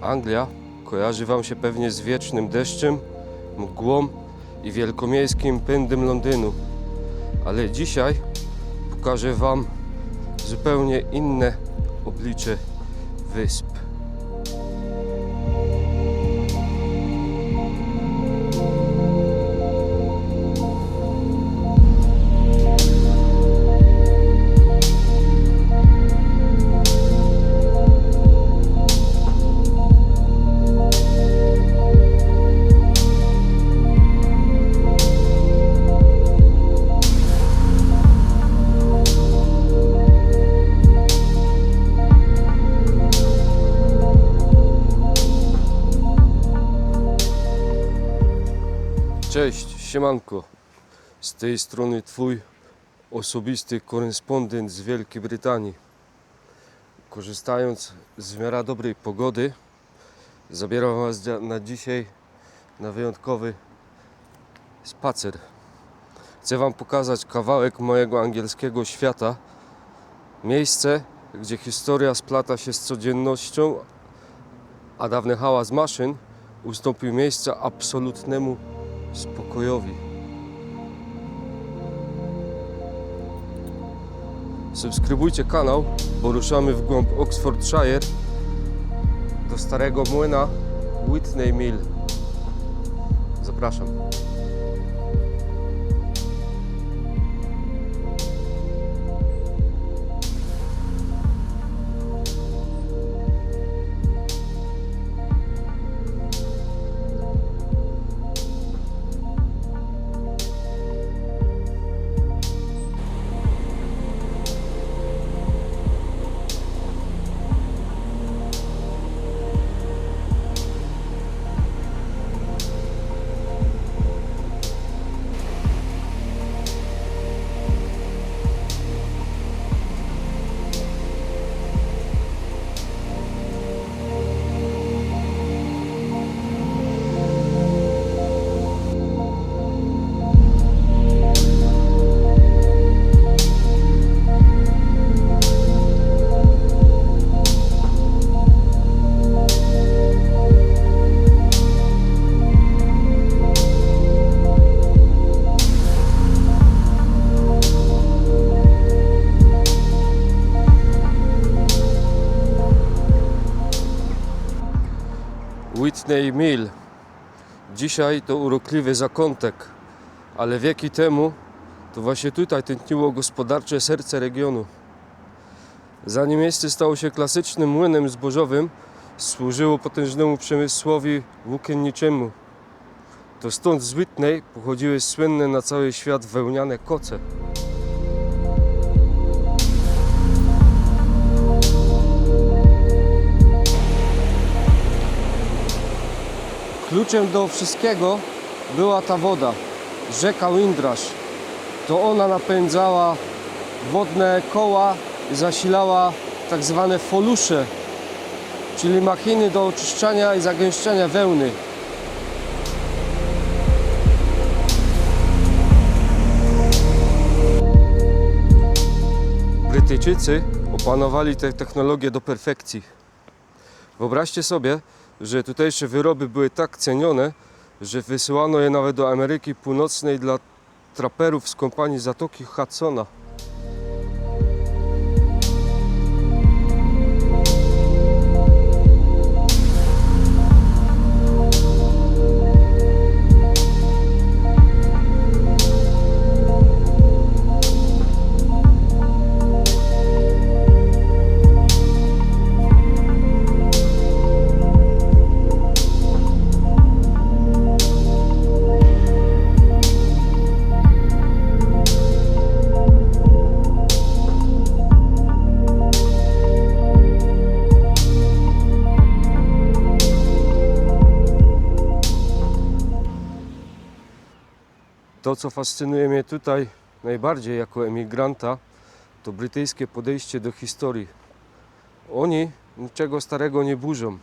Anglia kojarzy Wam się pewnie z wiecznym deszczem, mgłą i wielkomiejskim pędem Londynu. Ale dzisiaj pokażę Wam zupełnie inne oblicze wysp. Cześć, siemanko. Z tej strony Twój osobisty korespondent z Wielkiej Brytanii. Korzystając z w miarę dobrej pogody, zabieram Was na dzisiaj na wyjątkowy spacer. Chcę Wam pokazać kawałek mojego angielskiego świata. Miejsce, gdzie historia splata się z codziennością, a dawny hałas maszyn ustąpił miejsca absolutnemu spokojowi. Subskrybujcie kanał, bo ruszamy w głąb Oxfordshire do starego młyna Witney Mill. Zapraszam. Witney Mill. Dzisiaj to urokliwy zakątek, ale wieki temu to właśnie tutaj tętniło gospodarcze serce regionu. Zanim miejsce stało się klasycznym młynem zbożowym, służyło potężnemu przemysłowi włókienniczemu. To stąd z Witney pochodziły słynne na cały świat wełniane koce. Kluczem do wszystkiego była ta woda, rzeka Windrush. To ona napędzała wodne koła i zasilała tak zwane folusze, czyli machiny do oczyszczania i zagęszczania wełny. Brytyjczycy opanowali tę technologię do perfekcji. Wyobraźcie sobie, że tutejsze wyroby były tak cenione, że wysyłano je nawet do Ameryki Północnej dla traperów z kompanii Zatoki Hudsona. To, co fascynuje mnie tutaj najbardziej jako emigranta, to brytyjskie podejście do historii. Oni niczego starego nie burzą.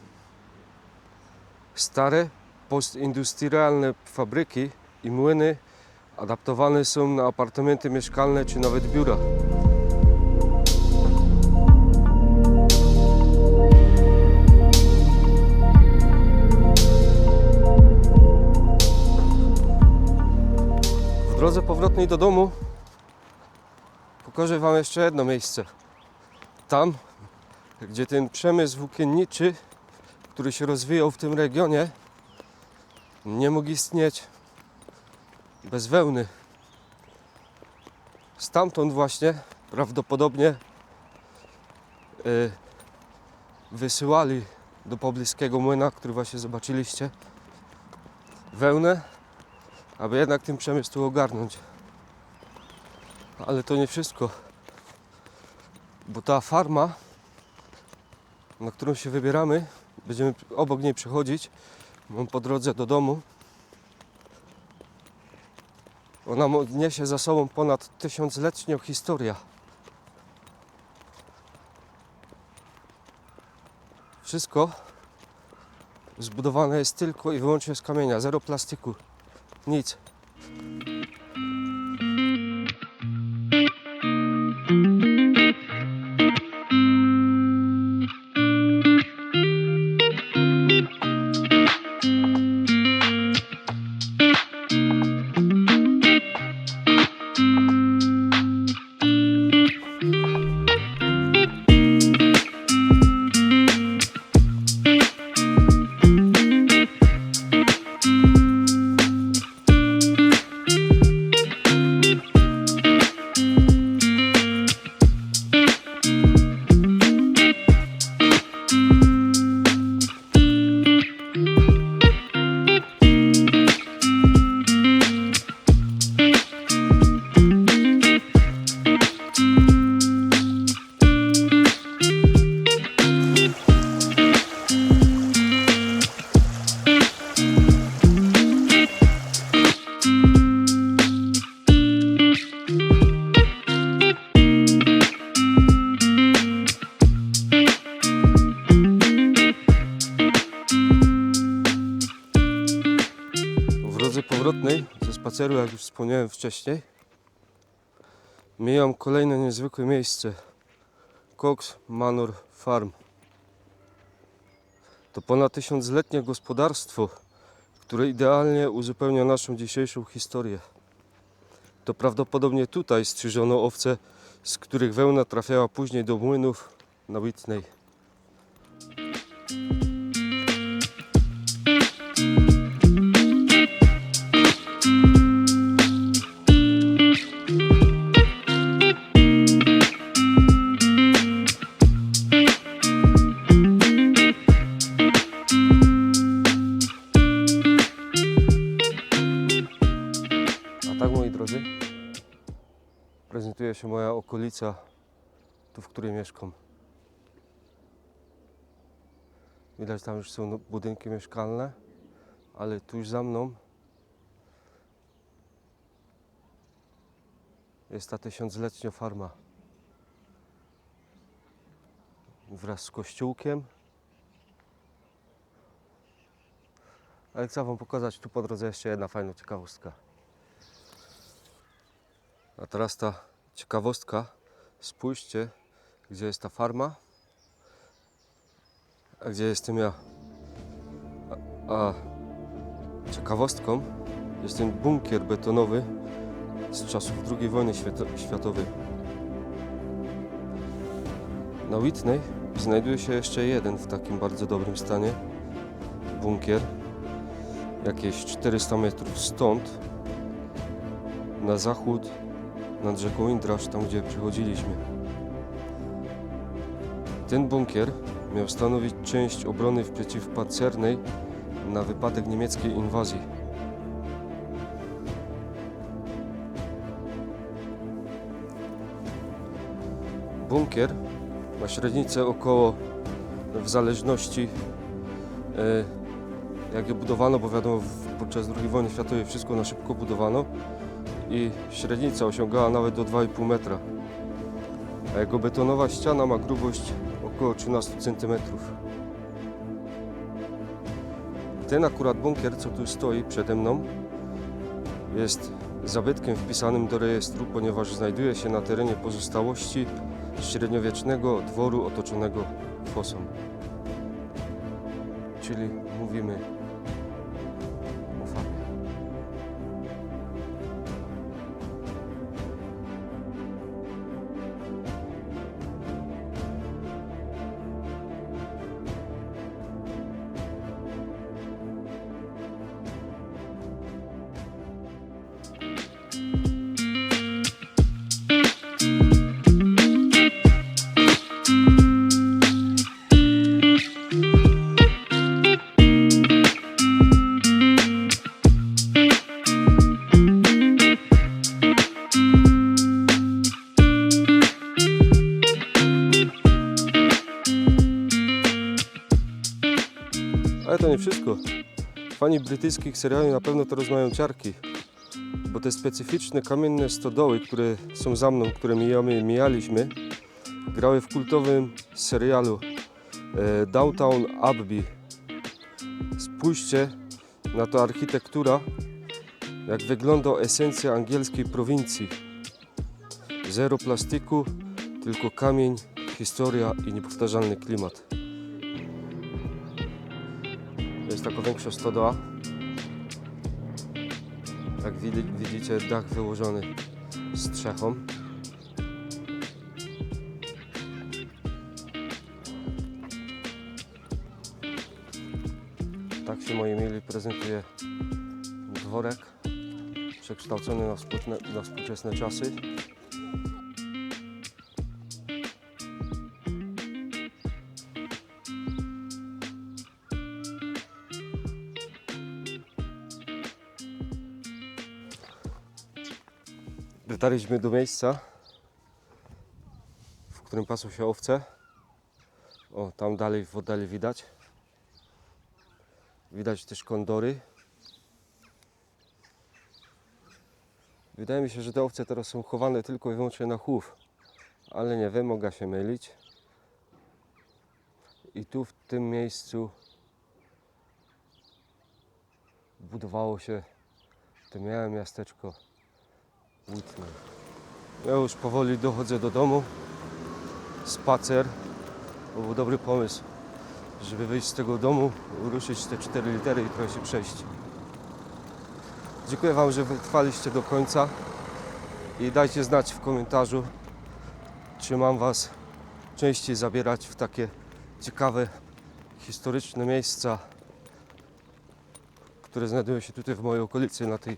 Stare, postindustrialne fabryki i młyny adaptowane są na apartamenty mieszkalne czy nawet biura. W drodze powrotnej do domu pokażę Wam jeszcze jedno miejsce. Tam, gdzie ten przemysł włókienniczy, który się rozwijał w tym regionie, nie mógł istnieć bez wełny. Stamtąd właśnie prawdopodobnie wysyłali do pobliskiego młyna, który właśnie zobaczyliście, wełnę, aby jednak ten przemysł tu ogarnąć. Ale to nie wszystko, bo ta farma, na którą się wybieramy, będziemy obok niej przechodzić, mam po drodze do domu. Ona niesie za sobą ponad 1000-letnią historię. Wszystko zbudowane jest tylko i wyłącznie z kamienia, zero plastiku, nic. W drodze powrotnej ze spaceru, jak już wspomniałem wcześniej, mijam kolejne niezwykłe miejsce. Cox Manor Farm. To ponad 1000-letnie gospodarstwo, które idealnie uzupełnia naszą dzisiejszą historię. To prawdopodobnie tutaj strzyżono owce, z których wełna trafiała później do młynów na Whitney. Tak, moi drodzy, prezentuje się moja okolica, tu w której mieszkam. Widać, tam już są budynki mieszkalne, ale tuż za mną jest ta 1000-letnia farma wraz z kościółkiem. Ale chcę Wam pokazać tu po drodze jeszcze jedna fajna ciekawostka. A teraz ta ciekawostka, spójrzcie, gdzie jest ta farma, a gdzie jestem ja. A ciekawostką jest ten bunkier betonowy z czasów II wojny światowej. Na Whitney znajduje się jeszcze jeden w takim bardzo dobrym stanie bunkier, jakieś 400 metrów stąd, na zachód nad rzeką Indrasz, tam gdzie przychodziliśmy. Ten bunkier miał stanowić część obrony przeciwpancernej na wypadek niemieckiej inwazji. Bunkier ma średnicę około, w zależności jak je budowano, bo wiadomo, podczas II wojny światowej wszystko na szybko budowano, i średnica osiągała nawet do 2,5 metra. A jego betonowa ściana ma grubość około 13 cm. Ten akurat bunkier, co tu stoi przede mną, jest zabytkiem wpisanym do rejestru, ponieważ znajduje się na terenie pozostałości średniowiecznego dworu otoczonego fosą. Czyli mówimy o fabie. Ale to nie wszystko. Fani brytyjskich seriali na pewno teraz mają ciarki, bo te specyficzne kamienne stodoły, które są za mną, które mijaliśmy, grały w kultowym serialu Downton Abbey. Spójrzcie na to architektura, jak wygląda esencja angielskiej prowincji. Zero plastiku, tylko kamień, historia i niepowtarzalny klimat. Jest taka większa stodoła. Jak widzicie, dach wyłożony strzechą. Tak się, moi mili, prezentuje dworek przekształcony na współczesne czasy. Dotarliśmy do miejsca, w którym pasą się owce. O, tam dalej w oddali widać. Widać też kondory. Wydaje mi się, że te owce teraz są chowane tylko i wyłącznie na chów. Ale nie wiem, mogę się mylić. I tu w tym miejscu budowało się to małe miasteczko Whitney. Ja już powoli dochodzę do domu. Spacer. To był dobry pomysł, żeby wyjść z tego domu, ruszyć te 4 litery i trochę się przejść. Dziękuję Wam, że wytrwaliście do końca i dajcie znać w komentarzu, czy mam Was częściej zabierać w takie ciekawe, historyczne miejsca, które znajdują się tutaj w mojej okolicy, na tej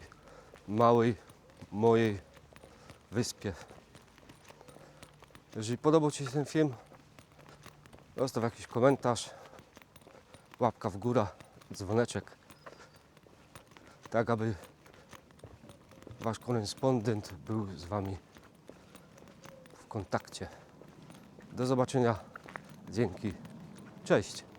małej mojej wyspie. Jeżeli podobał Ci się ten film, zostaw jakiś komentarz, łapka w górę, dzwoneczek, tak aby Wasz korespondent był z Wami w kontakcie. Do zobaczenia, dzięki, cześć!